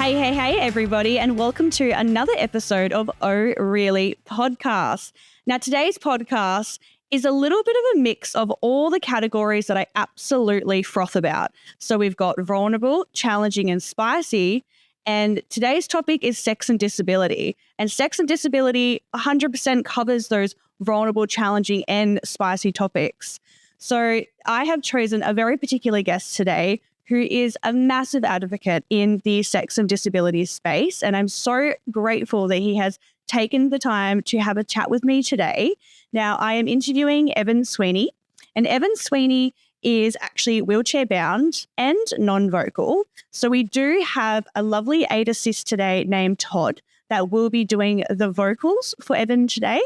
Hey, everybody, and welcome to another episode of Oh Really Podcast. Now, today's podcast is a little bit of a mix of all the categories that I absolutely froth about. So we've got vulnerable, challenging, and spicy. And today's topic is sex and disability. And sex and disability 100% covers those vulnerable, challenging, and spicy topics. So I have chosen a very particular guest today who is a massive advocate in the sex and disability space. And I'm so grateful that he has taken the time to have a chat with me today. Now, I am interviewing Evan Sweeney, and Evan Sweeney is actually wheelchair bound and non-vocal. So we do have a lovely aid assist today named Todd that will be doing the vocals for Evan today.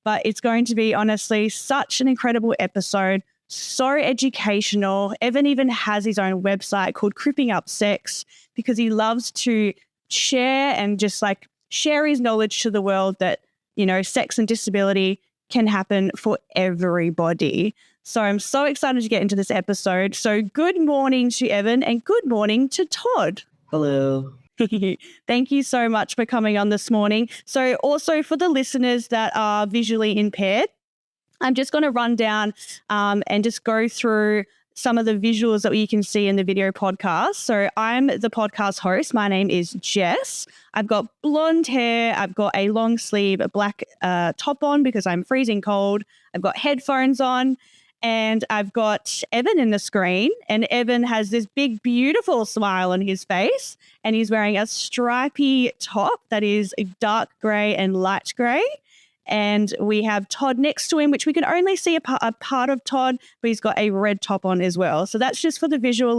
But it's going to be honestly such an incredible episode. So educational. Evan even has his own website called Cripping Up Sex because he loves to share and just like share his knowledge to the world that, you know, sex and disability can happen for everybody. So I'm so excited to get into this episode. So good morning to Evan and good morning to Todd. Hello. Thank you so much for coming on this morning. So also for the listeners that are visually impaired, I'm just going to run down and just go through some of the visuals that you can see in the video podcast. So I'm the podcast host. My name is Jess. I've got blonde hair. I've got a long sleeve, a black top on because I'm freezing cold. I've got headphones on and I've got Evan in the screen. And Evan has this big, beautiful smile on his face and he's wearing a stripy top that is dark grey and light grey. And we have Todd next to him, which we can only see a part of Todd, but he's got a red top on as well. So that's just for the visual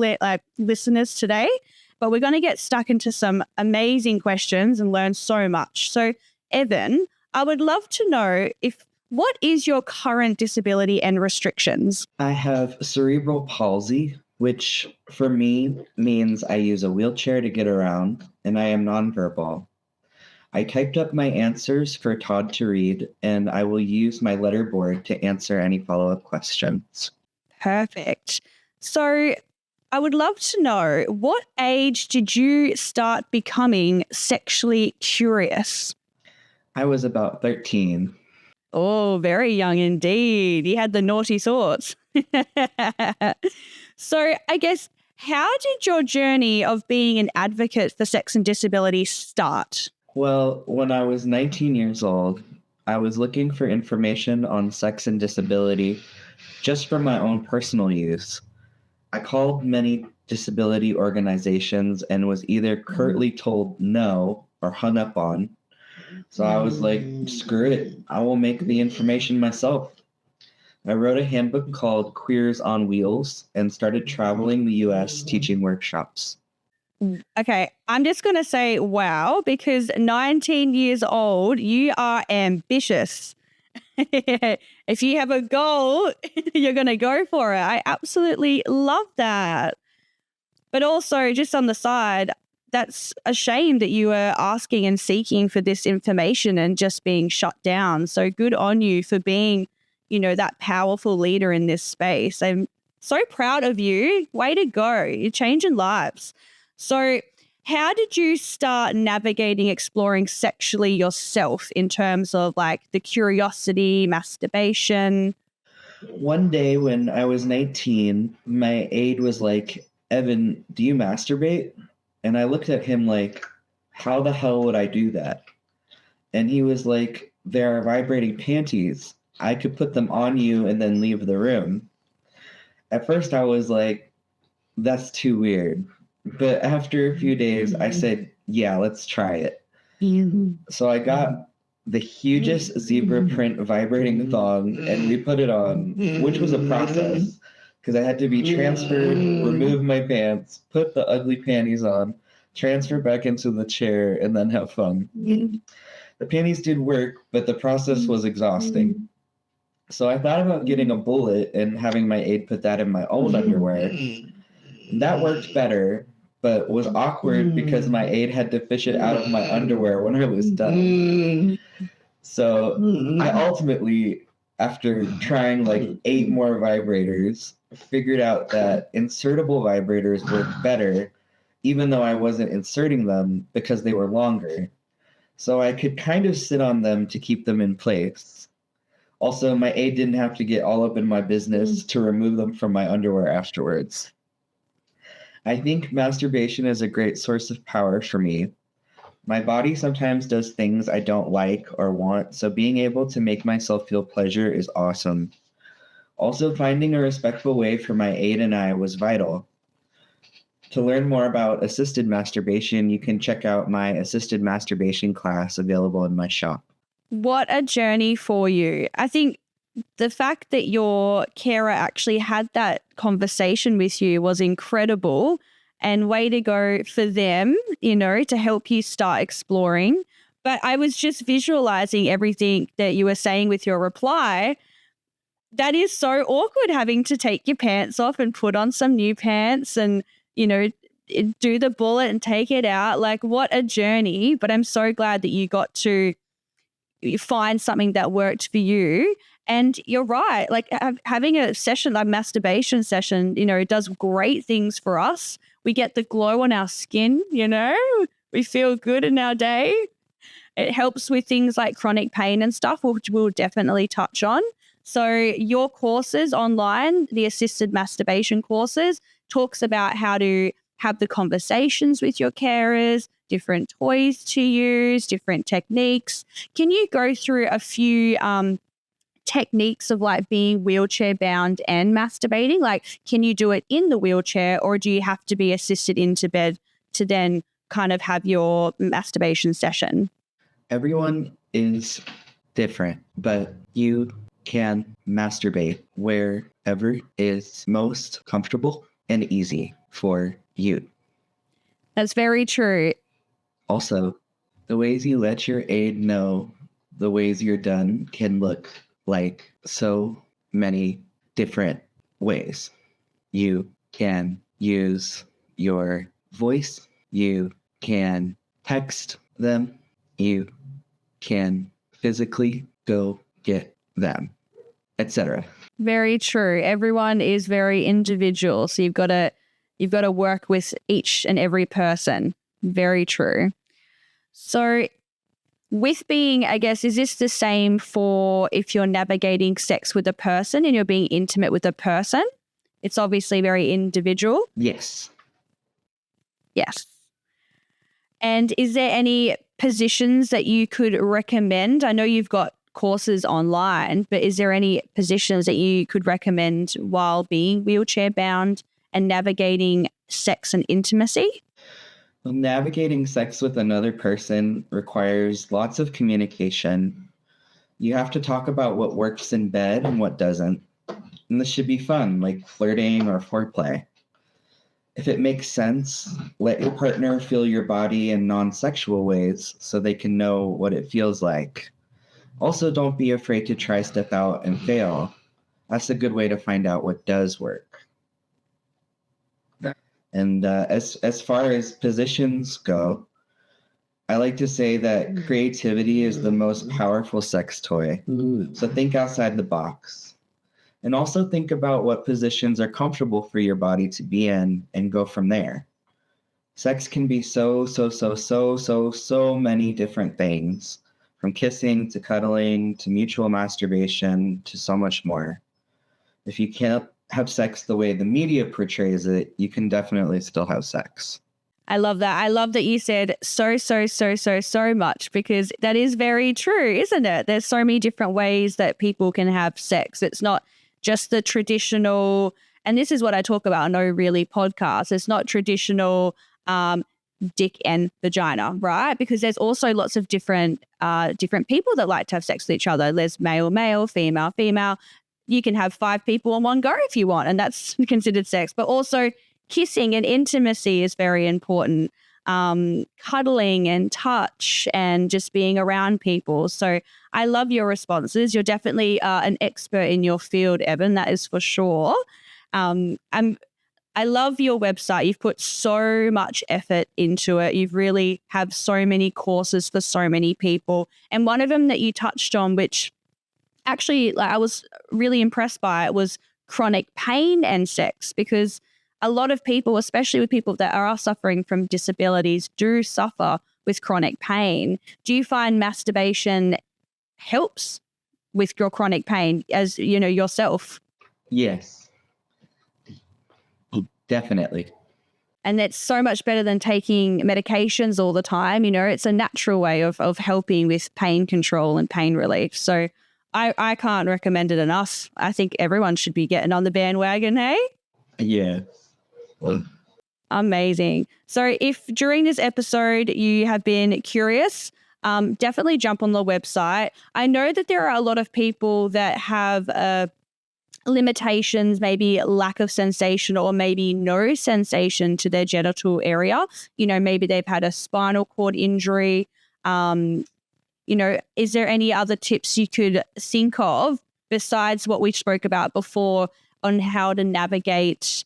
listeners today. But we're going to get stuck into some amazing questions and learn so much. So, Evan, I would love to know what is your current disability and restrictions? I have cerebral palsy, which for me means I use a wheelchair to get around, and I am nonverbal. I typed up my answers for Todd to read, and I will use my letterboard to answer any follow-up questions. Perfect. So I would love to know, what age did you start becoming sexually curious? I was about 13. Oh, very young indeed. You had the naughty thoughts. So I guess, how did your journey of being an advocate for sex and disability start? Well, when I was 19 years old, I was looking for information on sex and disability just for my own personal use. I called many disability organizations and was either curtly told no or hung up on. So I was like, screw it, I will make the information myself. I wrote a handbook called Queers on Wheels and started traveling the US teaching workshops. Okay, I'm just going to say wow, because 19 years old, you are ambitious. If you have a goal, you're going to go for it. I absolutely love that. But also, just on the side, that's a shame that you were asking and seeking for this information and just being shut down. So good on you for being, you know, that powerful leader in this space. I'm so proud of you. Way to go. You're changing lives. So how did you start navigating, exploring sexually yourself in terms of like the curiosity, masturbation? One day when I was 19, my aide was like, Evan, do you masturbate? And I looked at him like, how the hell would I do that? And he was like, there are vibrating panties. I could put them on you and then leave the room. At first I was like, that's too weird. But after a few days, I said, yeah, let's try it. So I got the hugest zebra print vibrating thong and we put it on, which was a process because I had to be transferred, remove my pants, put the ugly panties on, transfer back into the chair, and then have fun. The panties did work, but the process was exhausting. So I thought about getting a bullet and having my aide put that in my own underwear. That worked better, but was awkward because my aide had to fish it out of my underwear when I was done. So I ultimately, after trying like 8 more vibrators, figured out that insertable vibrators work better even though I wasn't inserting them because they were longer. So I could kind of sit on them to keep them in place. Also, my aide didn't have to get all up in my business to remove them from my underwear afterwards. I think masturbation is a great source of power for me. My body sometimes does things I don't like or want, so being able to make myself feel pleasure is awesome. Also, finding a respectful way for my aide and I was vital. To learn more about assisted masturbation, you can check out my assisted masturbation class available in my shop. What a journey for you. I think the fact that your carer actually had that conversation with you was incredible, and way to go for them, to help you start exploring. But I was just visualizing everything that you were saying with your reply. That is so awkward, having to take your pants off and put on some new pants and, do the bullet and take it out. Like, what a journey. But I'm so glad that you got to find something that worked for you. And you're right. Like, having a session, like masturbation session, it does great things for us. We get the glow on our skin, we feel good in our day. It helps with things like chronic pain and stuff, which we'll definitely touch on. So your courses online, the assisted masturbation courses, talks about how to have the conversations with your carers, different toys to use, different techniques. Can you go through a few techniques of like being wheelchair bound and masturbating? Like, can you do it in the wheelchair, or do you have to be assisted into bed to then kind of have your masturbation session? Everyone is different, but you can masturbate wherever is most comfortable and easy for you. That's very true. Also, the ways you let your aide know the ways you're done can look like so many different ways. You can use your voice. You can text them. You can physically go get them, etc. Very true. Everyone is very individual, so you've got to work with each and every person. Very true. So with being, I guess, is this the same for if you're navigating sex with a person and you're being intimate with a person? It's obviously very individual. Yes. Yes. And is there any positions that you could recommend? I know you've got courses online, but is there any positions that you could recommend while being wheelchair bound and navigating sex and intimacy? Well, navigating sex with another person requires lots of communication. You have to talk about what works in bed and what doesn't. And this should be fun, like flirting or foreplay. If it makes sense, let your partner feel your body in non-sexual ways so they can know what it feels like. Also, don't be afraid to try step out and fail. That's a good way to find out what does work. And as far as positions go, I like to say that creativity is the most powerful sex toy. So think outside the box. And also think about what positions are comfortable for your body to be in and go from there. Sex can be so many different things, from kissing to cuddling to mutual masturbation to so much more. If you can't have sex the way the media portrays it, you can definitely still have sex. I love that. I love that you said so much, because that is very true, isn't it? There's so many different ways that people can have sex. It's not just the traditional, and this is what I talk about on No Really podcast. It's not traditional dick and vagina, right? Because there's also lots of different people that like to have sex with each other. There's male, female. You can have 5 people in one go if you want, and that's considered sex. But also kissing and intimacy is very important. Cuddling and touch and just being around people. So I love your responses. You're definitely an expert in your field, Evan. That is for sure. I love your website. You've put so much effort into it. You've really have so many courses for so many people. And one of them that you touched on, which actually I was really impressed by, it was chronic pain and sex, because a lot of people, especially with people that are suffering from disabilities, do suffer with chronic pain. Do you find masturbation helps with your chronic pain as, yourself? Yes, definitely. And that's so much better than taking medications all the time. It's a natural way of helping with pain control and pain relief. So I can't recommend it enough. I think everyone should be getting on the bandwagon, hey? Yeah. Amazing. So if during this episode you have been curious, definitely jump on the website. I know that there are a lot of people that have limitations, maybe lack of sensation or maybe no sensation to their genital area. Maybe they've had a spinal cord injury. Is there any other tips you could think of besides what we spoke about before on how to navigate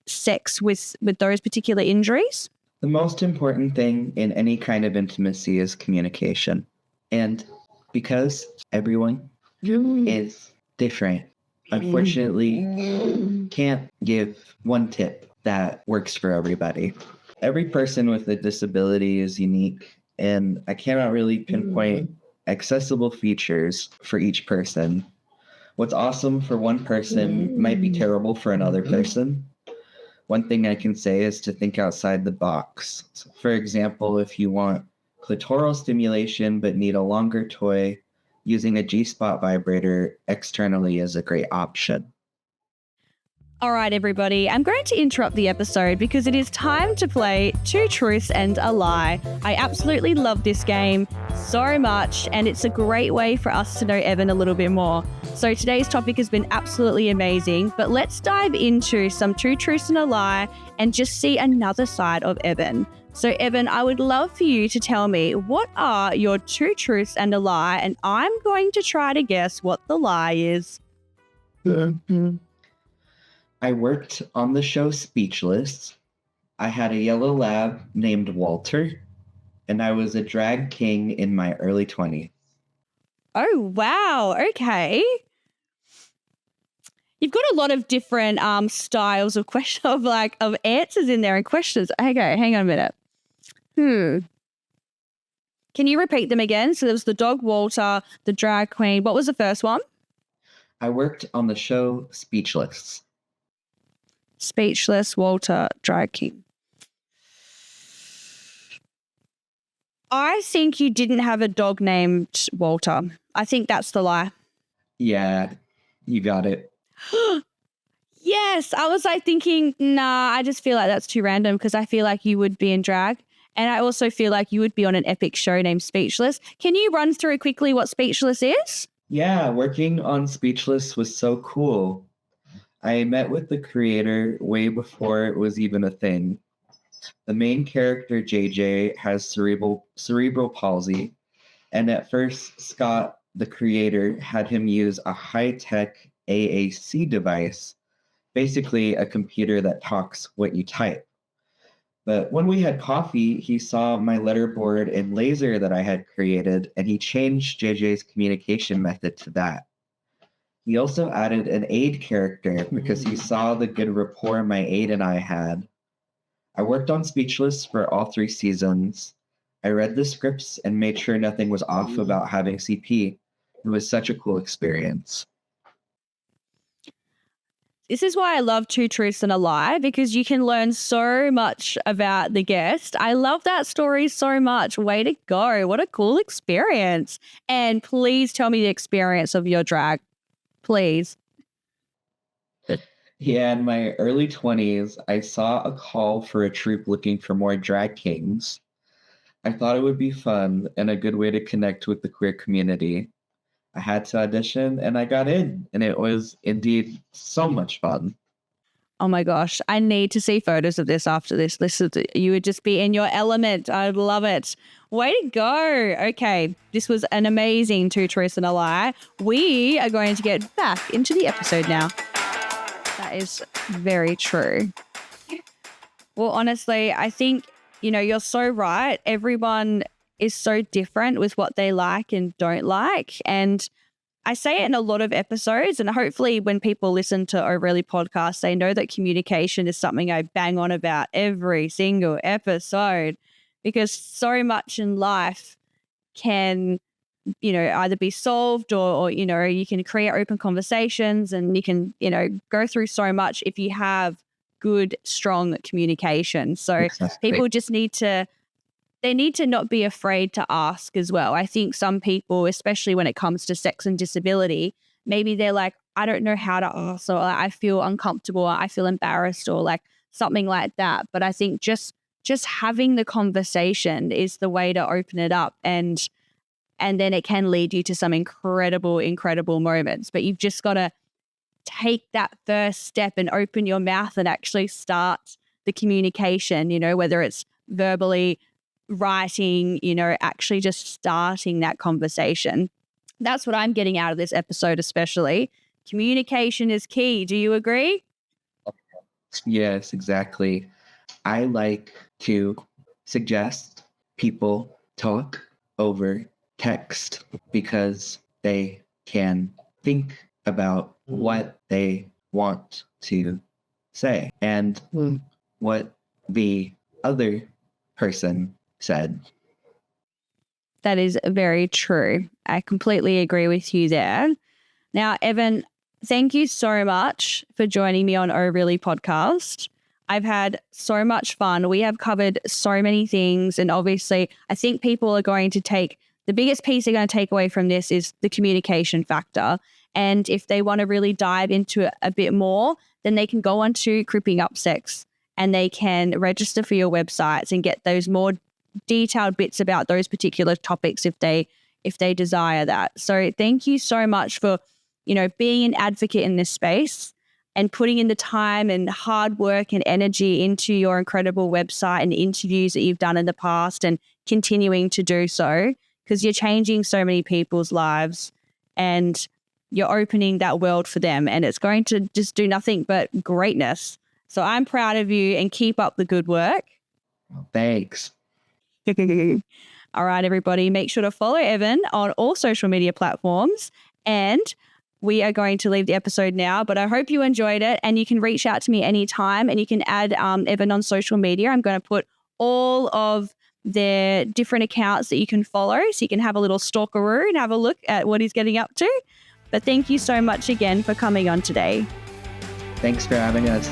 sex with those particular injuries? The most important thing in any kind of intimacy is communication. And because everyone is different, unfortunately, can't give one tip that works for everybody. Every person with a disability is unique, and I cannot really pinpoint accessible features for each person. What's awesome for one person might be terrible for another person. One thing I can say is to think outside the box. So for example, if you want clitoral stimulation but need a longer toy, using a G-spot vibrator externally is a great option. All right, everybody, I'm going to interrupt the episode because it is time to play Two Truths and a Lie. I absolutely love this game so much, and it's a great way for us to know Evan a little bit more. So today's topic has been absolutely amazing, but let's dive into some Two Truths and a Lie and just see another side of Evan. So Evan, I would love for you to tell me, what are your two truths and a lie? And I'm going to try to guess what the lie is. I worked on the show Speechless. I had a yellow lab named Walter, and I was a drag king in my early 20s. Oh, wow. Okay. You've got a lot of different styles of of answers in there and questions. Okay, hang on a minute. Can you repeat them again? So there was the dog Walter, the drag queen. What was the first one? I worked on the show Speechless. Speechless, Walter, drag king. I think you didn't have a dog named Walter. I think that's the lie. Yeah, you got it. Yes, I was thinking, nah, I just feel like that's too random because I feel like you would be in drag. And I also feel like you would be on an epic show named Speechless. Can you run through quickly what Speechless is? Yeah, working on Speechless was so cool. I met with the creator way before it was even a thing. The main character, JJ, has cerebral palsy, and at first, Scott, the creator, had him use a high-tech AAC device, basically a computer that talks what you type. But when we had coffee, he saw my letterboard and laser that I had created, and he changed JJ's communication method to that. He also added an aide character because he saw the good rapport my aide and I had. I worked on Speechless for all 3 seasons. I read the scripts and made sure nothing was off about having CP. It was such a cool experience. This is why I love Two Truths and a Lie, because you can learn so much about the guest. I love that story so much. Way to go. What a cool experience. And please tell me the experience of your drag. Please. Yeah, in my early 20s, I saw a call for a troupe looking for more drag kings. I thought it would be fun and a good way to connect with the queer community. I had to audition and I got in, and it was indeed so much fun. Oh my gosh, I need to see photos of this after this. You would just be in your element. I'd love it. Way to go. Okay, this was an amazing Two Truths and a Lie. We are going to get back into the episode now. That is very true. Well, honestly, I think, you're so right. Everyone is so different with what they like and don't like. And I say it in a lot of episodes, and hopefully when people listen to Overly podcast, they know that communication is something I bang on about every single episode, because so much in life can, either be solved or you can create open conversations, and you can, go through so much if you have good, strong communication. So Exactly. people just need to not be afraid to ask as well. I think some people, especially when it comes to sex and disability, maybe they're like, I don't know how to ask, or I feel uncomfortable, or I feel embarrassed, or like something like that. But I think just having the conversation is the way to open it up, and then it can lead you to some incredible moments. But you've just got to take that first step and open your mouth and actually start the communication, whether it's verbally, writing, actually just starting that conversation. That's what I'm getting out of this episode, especially. Communication is key. Do you agree? Yes, exactly. I like to suggest people talk over text because they can think about what they want to say and what the other person said. That is very true. I completely agree with you there. Now, Evan, thank you so much for joining me on Oh Really podcast. I've had so much fun. We have covered so many things. And obviously, I think people are going to take the biggest piece they're going to take away from this is the communication factor. And if they want to really dive into it a bit more, then they can go on to Cripping Up Sex and they can register for your websites and get those more detailed bits about those particular topics if they desire that. So thank you so much for, being an advocate in this space and putting in the time and hard work and energy into your incredible website and interviews that you've done in the past and continuing to do so, because you're changing so many people's lives and you're opening that world for them, and it's going to just do nothing but greatness. So I'm proud of you, and keep up the good work. Thanks. All right, everybody, make sure to follow Evan on all social media platforms. And we are going to leave the episode now, but I hope you enjoyed it, and you can reach out to me anytime, and you can add Evan on social media. I'm going to put all of their different accounts that you can follow so you can have a little stalkeroo and have a look at what he's getting up to. But thank you so much again for coming on today. Thanks for having us.